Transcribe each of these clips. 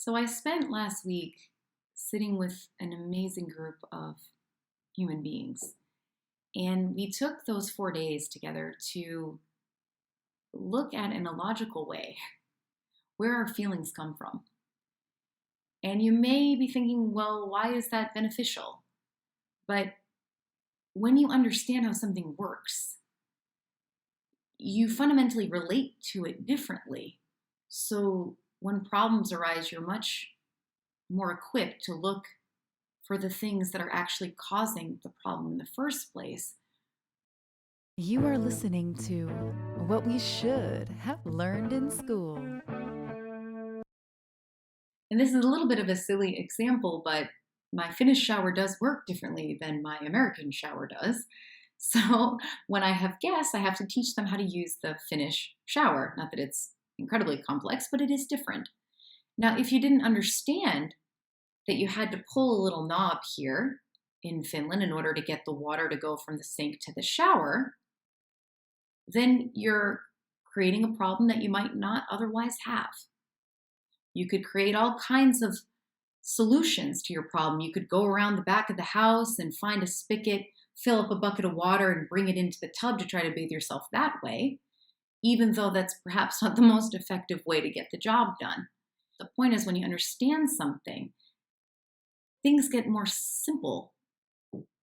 So I spent last week sitting with an amazing group of human beings. And we took those 4 days together to look at, in a logical way, where our feelings come from. And you may be thinking, well, why is that beneficial? But when you understand how something works, you fundamentally relate to it differently. So when problems arise, you're much more equipped to look for the things that are actually causing the problem in the first place. You are listening to What We Should Have Learned in School. And this is a little bit of a silly example, but my Finnish shower does work differently than my American shower does. So when I have guests, I have to teach them how to use the Finnish shower. Not that it's incredibly complex, but it is different. Now, if you didn't understand that you had to pull a little knob here in Finland in order to get the water to go from the sink to the shower, then you're creating a problem that you might not otherwise have. You could create all kinds of solutions to your problem. You could go around the back of the house and find a spigot, fill up a bucket of water, and bring it into the tub to try to bathe yourself that way, even though that's perhaps not the most effective way to get the job done. The point is, when you understand something, things get more simple.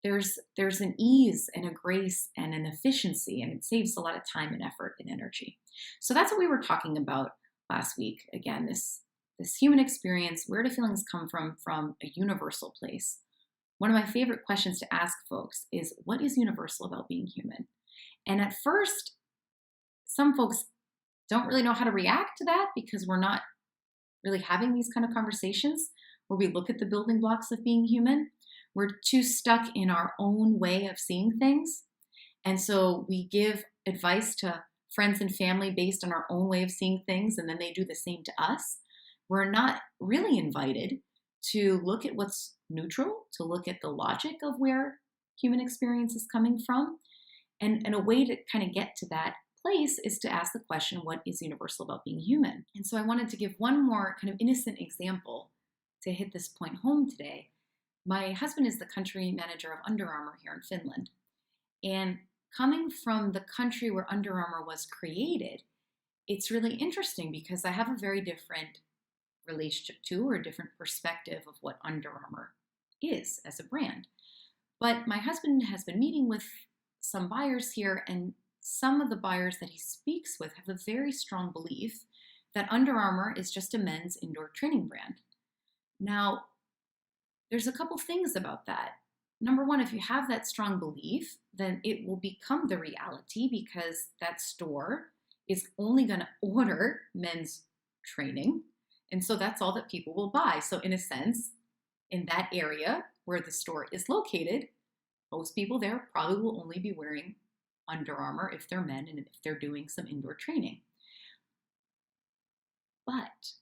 There's an ease and a grace and an efficiency, and it saves a lot of time and effort and energy. So that's what we were talking about last week. Again, this human experience, where do feelings come from a universal place? One of my favorite questions to ask folks is, what is universal about being human? And at first, some folks don't really know how to react to that because we're not really having these kind of conversations where we look at the building blocks of being human. We're too stuck in our own way of seeing things. And so we give advice to friends and family based on our own way of seeing things, and then they do the same to us. We're not really invited to look at what's neutral, to look at the logic of where human experience is coming from. And a way to kind of get to that place is to ask the question, what is universal about being human? And so I wanted to give one more kind of innocent example to hit this point home today. My husband is the country manager of Under Armour here in Finland. And coming from the country where Under Armour was created, it's really interesting because I have a very different relationship to, or a different perspective of what Under Armour is as a brand. But my husband has been meeting with some buyers here, and some of the buyers that he speaks with have a very strong belief that Under Armour is just a men's indoor training brand. Now, there's a couple things about that. Number one, if you have that strong belief, then it will become the reality because that store is only going to order men's training. And so that's all that people will buy. So in a sense, in that area where the store is located, most people there probably will only be wearing Under Armour if they're men and if they're doing some indoor training. But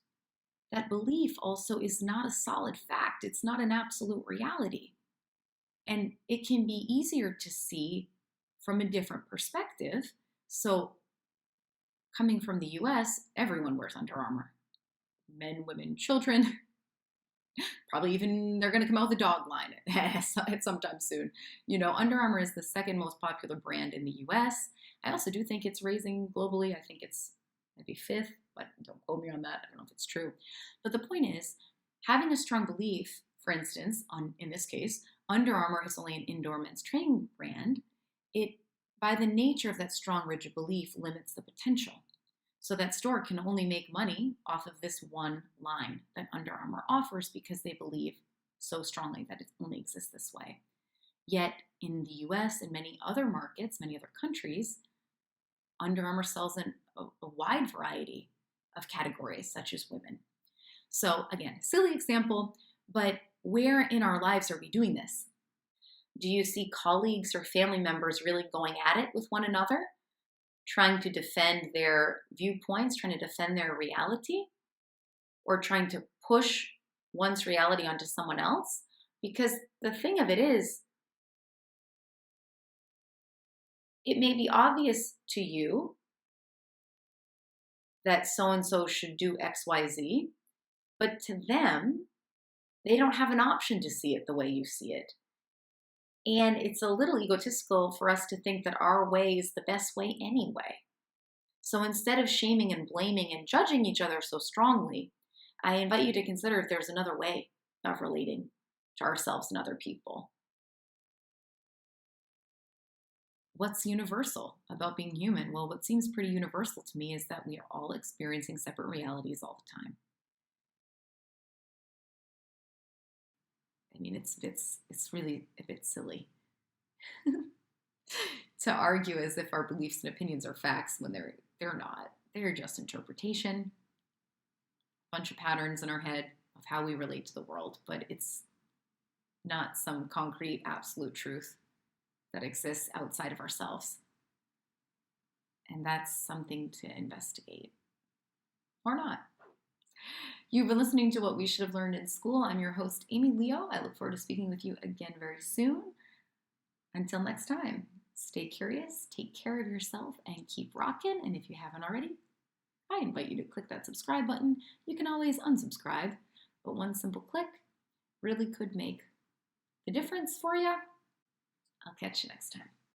that belief also is not a solid fact. It's not an absolute reality. And it can be easier to see from a different perspective. So coming from the US, everyone wears Under Armour. Men, women, children. Probably even they're going to come out with a dog line at sometime soon. You know, Under Armour is the second most popular brand in the US. I also do think it's raising globally. I think it's maybe fifth, but don't quote me on that. I don't know if it's true. But the point is, having a strong belief, for instance, in this case, Under Armour is only an indoor men's training brand. It, by the nature of that strong, rigid belief, limits the potential. So that store can only make money off of this one line that Under Armour offers because they believe so strongly that it only exists this way. Yet in the US and many other markets, many other countries, Under Armour sells in a wide variety of categories, such as women. So again, silly example, but where in our lives are we doing this? Do you see colleagues or family members really going at it with one another, trying to defend their viewpoints, trying to defend their reality, or trying to push one's reality onto someone else? Because the thing of it is, it may be obvious to you that so-and-so should do XYZ, But to them, they don't have an option to see it the way you see it. And it's a little egotistical for us to think that our way is the best way anyway. So instead of shaming and blaming and judging each other so strongly, I invite you to consider if there's another way of relating to ourselves and other people. What's universal about being human? Well, what seems pretty universal to me is that we are all experiencing separate realities all the time. I mean, it's really a bit silly to argue as if our beliefs and opinions are facts when they're not. They're just interpretation, a bunch of patterns in our head of how we relate to the world, but it's not some concrete absolute truth that exists outside of ourselves. And that's something to investigate. Or not. You've been listening to What We Should Have Learned in School. I'm your host, Amy Leo. I look forward to speaking with you again very soon. Until next time, stay curious, take care of yourself, and keep rocking. And if you haven't already, I invite you to click that subscribe button. You can always unsubscribe, but one simple click really could make the difference for you. I'll catch you next time.